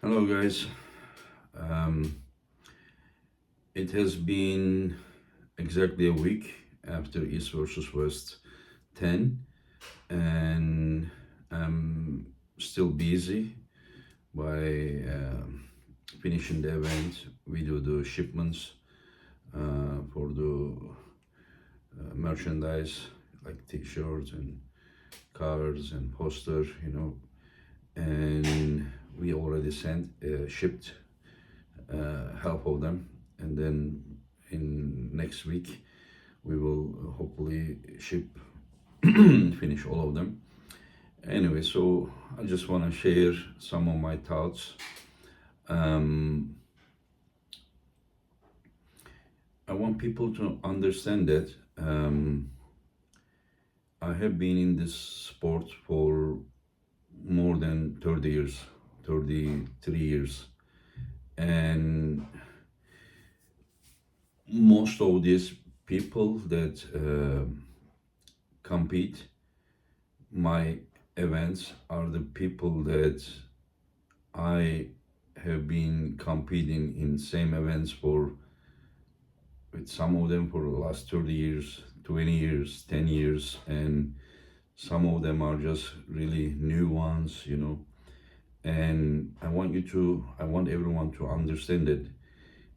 Hello, guys. Um, it has been exactly a week after East versus West 10, and I'm still busy by finishing the event. We do the shipments for the merchandise like t-shirts and cards and posters, and we already shipped half of them, and then in next week we will hopefully ship finish all of them. Anyway, so I just want to share some of my thoughts. um, I want people to understand that I have been in this sport for more than 30 years, 33 years, and most of these people that compete my events are the people that I have been competing in same events for, with some of them for the last 30 years, 20 years, 10 years, and some of them are just really new ones. And I want everyone to understand that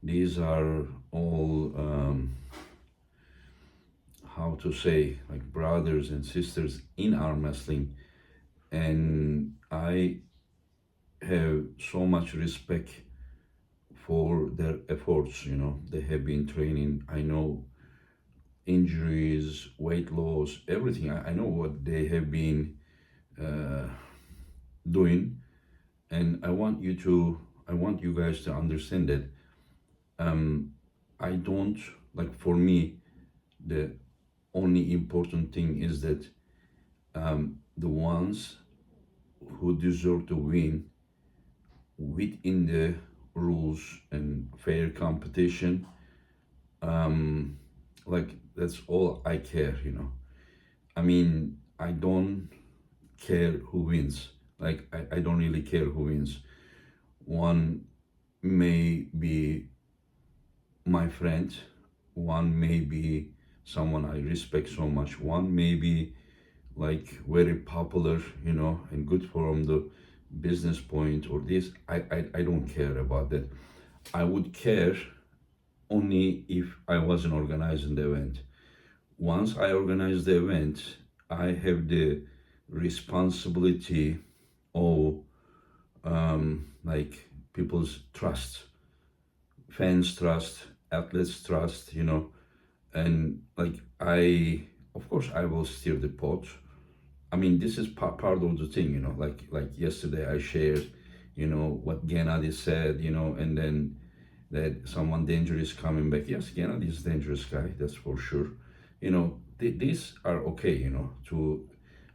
these are all, how to say, like brothers and sisters in arm wrestling. And I have so much respect for their efforts. They have been training. I know injuries, weight loss, everything. I know what they have been uh, doing, and I want you guys to understand that I don't, like, for me, the only important thing is that the ones who deserve to win within the rules and fair competition, like, that's all I care. I mean, I don't care who wins. Like, I don't really care who wins. One may be my friend, one may be someone I respect so much, one may be like very popular, and good from the business point or this. I don't care about that. I would care only if I wasn't organizing the event. Once I organize the event, I have the responsibility of, like, people's trust, fans trust, athletes trust, and like, of course I will steer the pot. I mean, this is part of the thing. Like yesterday I shared, what Gennady said, and then that someone dangerous coming back. Yes, Gennady is a dangerous guy, that's for sure. These are okay.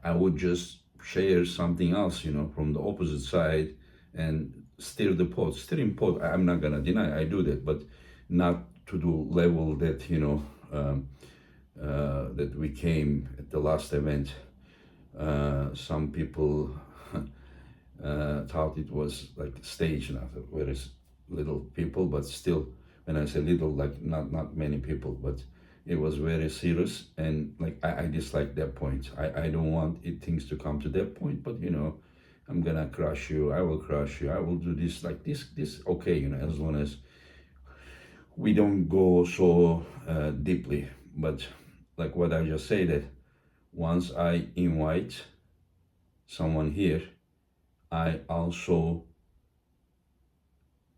I would just share something else, from the opposite side, and steering pot. I'm not gonna deny I do that, but not to the level that we came at the last event. Some people thought it was like stage, not very little people, but still, when I say little, like, not many people, but it was very serious. And like, I dislike that point. I don't want things to come to that point, but I'm gonna crush you, I will crush you, I will do this, like this, okay, as long as we don't go so deeply. But like what I just say, that once I invite someone here, I also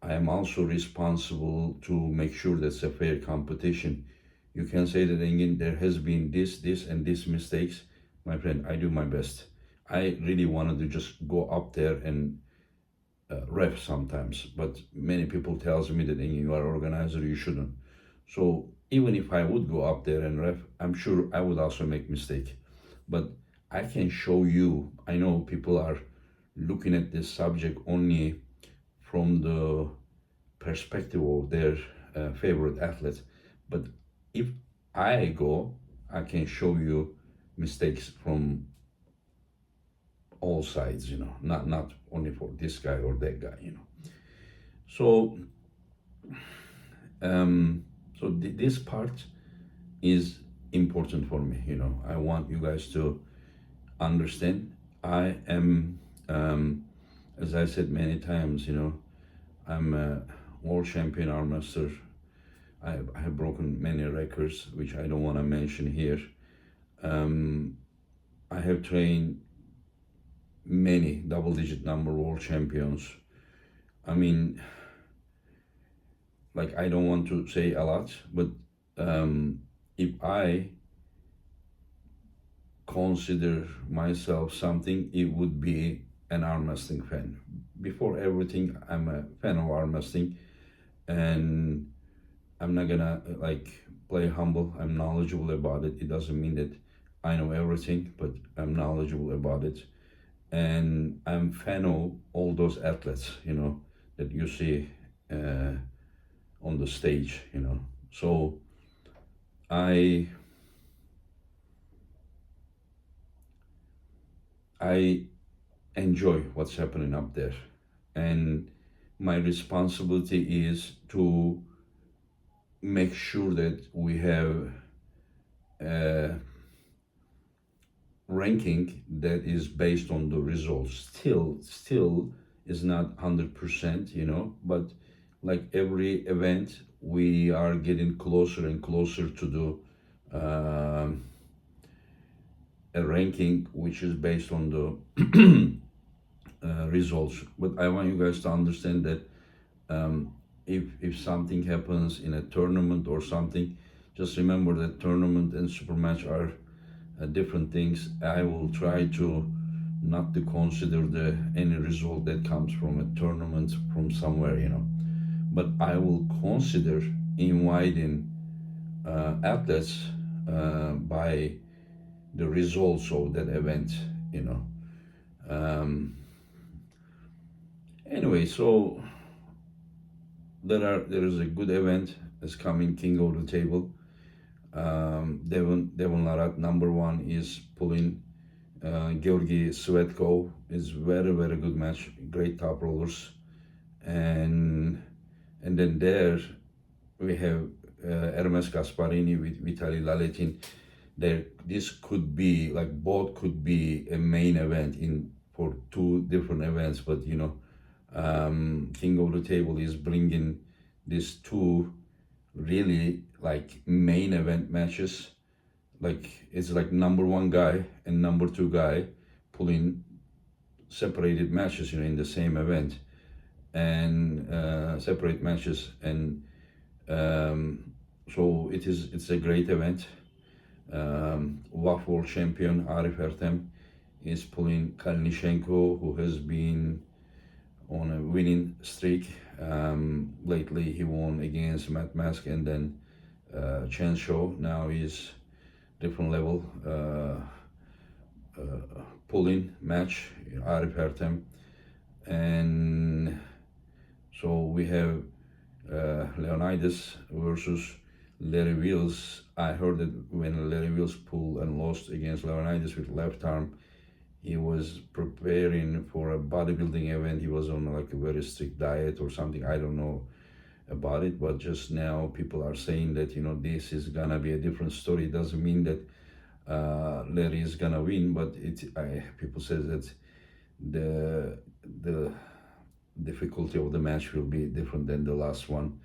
I am also responsible to make sure that's a fair competition. You can say that, again, there has been this, and this mistakes. My friend, I do my best. I really wanted to just go up there and ref sometimes, but many people tells me that, you are organizer, you shouldn't. So even if I would go up there and ref, I'm sure I would also make mistake. But I can show you. I know people are looking at this subject only from the perspective of their favorite athlete. But if I go, I can show you mistakes from all sides, not only for this guy or that guy. So um, this part is important for me. I want you guys to understand. I am, as I said many times, I'm a world champion arm master. I have broken many records, which I don't want to mention here. I have trained many double-digit number world champions. I mean, like, I don't want to say a lot, but if I consider myself something, it would be an arm wrestling fan. Before everything, I'm a fan of arm wrestling, and I'm not gonna play humble. I'm knowledgeable about it. It doesn't mean that I know everything, but I'm knowledgeable about it, and I'm fan of all those athletes, that you see on the stage. So I I enjoy what's happening up there, and my responsibility is to make sure that we have a ranking that is based on the results. Still is not 100%, but like every event, we are getting closer and closer to the a ranking which is based on the results. But I want you guys to understand that if something happens in a tournament or something, just remember that tournament and super match are different things. I will try to not to consider any result that comes from a tournament from somewhere, but I will consider inviting athletes by the results of that event. Anyway, so there is a good event that's coming, King of the Table. Devon Larat, number one, is pulling Georgi Svetko. Is very good match, great top rollers, and then there we have Hermes Gasparini with Vitaly Laletin. This could be both could be a main event for two different events, but King of the Table is bringing these two really main event matches. It's number one guy and number two guy pulling separated matches in the same event, and separate matches, and so it's a great event. WAF world champion Arif Ertem is pulling Kalnishenko, who has been on a winning streak. Lately he won against Matt Mask and then Chen Shou. Now he's different level pulling match, Arif Ertem. And so we have Leonidas versus Larry Wheels. I heard that when Larry Wheels pulled and lost against Leonidas with left arm, he was preparing for a bodybuilding event. He was on a very strict diet or something. I don't know about it, but just now people are saying that this is gonna be a different story. It doesn't mean that Larry is gonna win, but people say that the difficulty of the match will be different than the last one.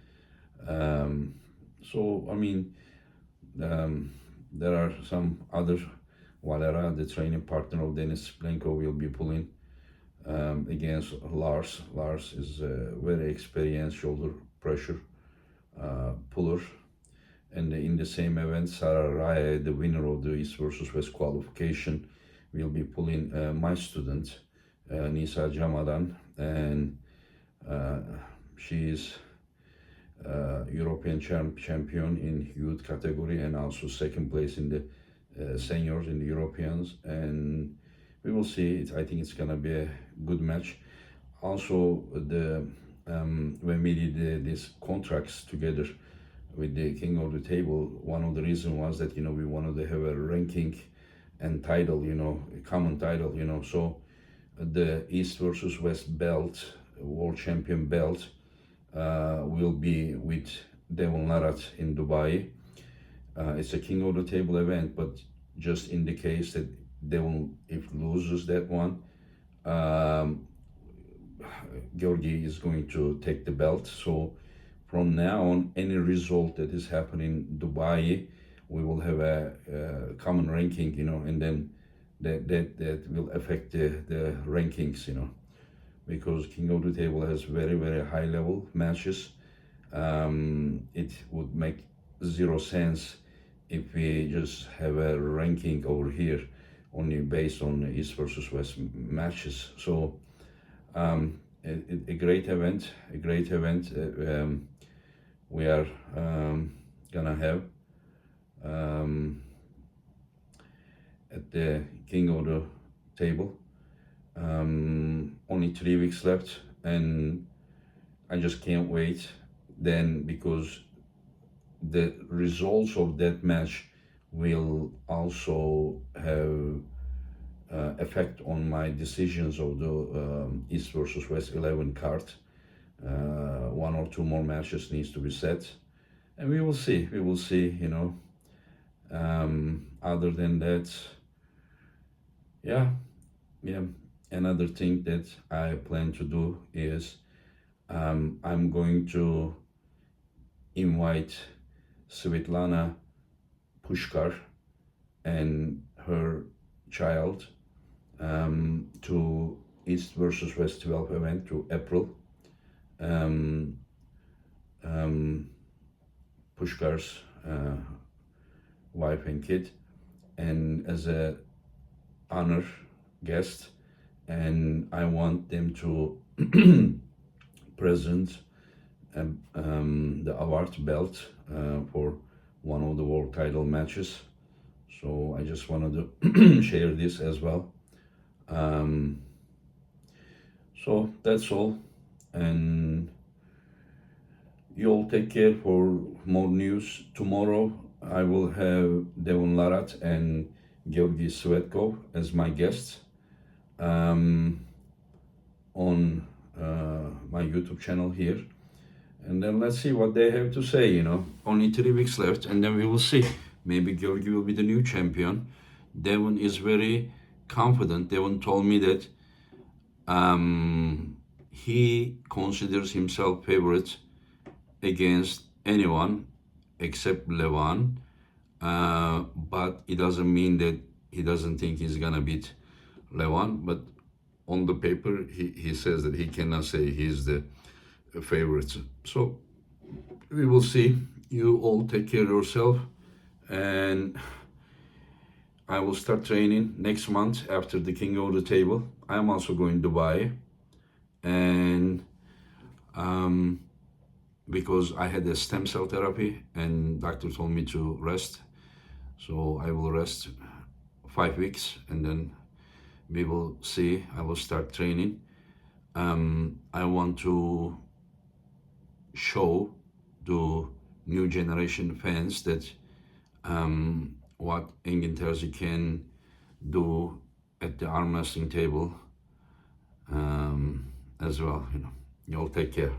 So I mean, there are some other. Valera, the training partner of Denis Plenko, will be pulling against Lars. Lars is a very experienced shoulder pressure puller. And in the same event, Sarah Raya, the winner of the East versus West qualification, will be pulling my student, Nisa Jamadan, and she is European champion in youth category and also second place in the seniors in the Europeans, and we will see. I think it's gonna be a good match. Also, when we did these contracts together with the King of the Table, one of the reasons was that we wanted to have a ranking and title, a common title. So the East versus West belt, world champion belt, will be with Devon&Georgi in Dubai. It's a king of the table event, but just in the case that Devon, if loses that one, Georgi is going to take the belt. So from now on, any result that is happening in Dubai, we will have a common ranking, you know, and then that will affect the rankings, you know, because king of the table has very high level matches. It would make zero sense if we just have a ranking over here only based on East versus West matches. So a great event, we are gonna have at the king of the table. Only 3 weeks left, and I just can't wait then, because the results of that match will also have effect on my decisions of the East versus West 11 card. 1 or 2 more matches needs to be set, and we will see, you know. Other than that, yeah, another thing that I plan to do is I'm going to invite Svetlana Pushkar and her child to East versus West 12 event to April. Pushkar's wife and kid, and as a honor guest, and I want them to present the award belt for one of the world title matches. So I just wanted to share this as well. So that's all, and you all take care. For more news tomorrow, I will have Devon&Georgi and Georgi Svetkov as my guests on my YouTube channel here, and then let's see what they have to say. You know, only 3 weeks left, and then we will see. Maybe Georgi will be the new champion. Devon is very confident. Devon told me that he considers himself favorite against anyone except Levan, but it doesn't mean that he doesn't think he's gonna beat Levan. But on the paper, he says that he cannot say he's the favorite. So we will see. You all take care of yourself, and I will start training next month after the king of the table. I'm also going to Dubai, and because I had a stem cell therapy and doctor told me to rest, so I will rest 5 weeks, and then we will see. I will start training. I want to show the new generation fans that what Engin Terzi can do at the arm wrestling table as well. You know, you all take care.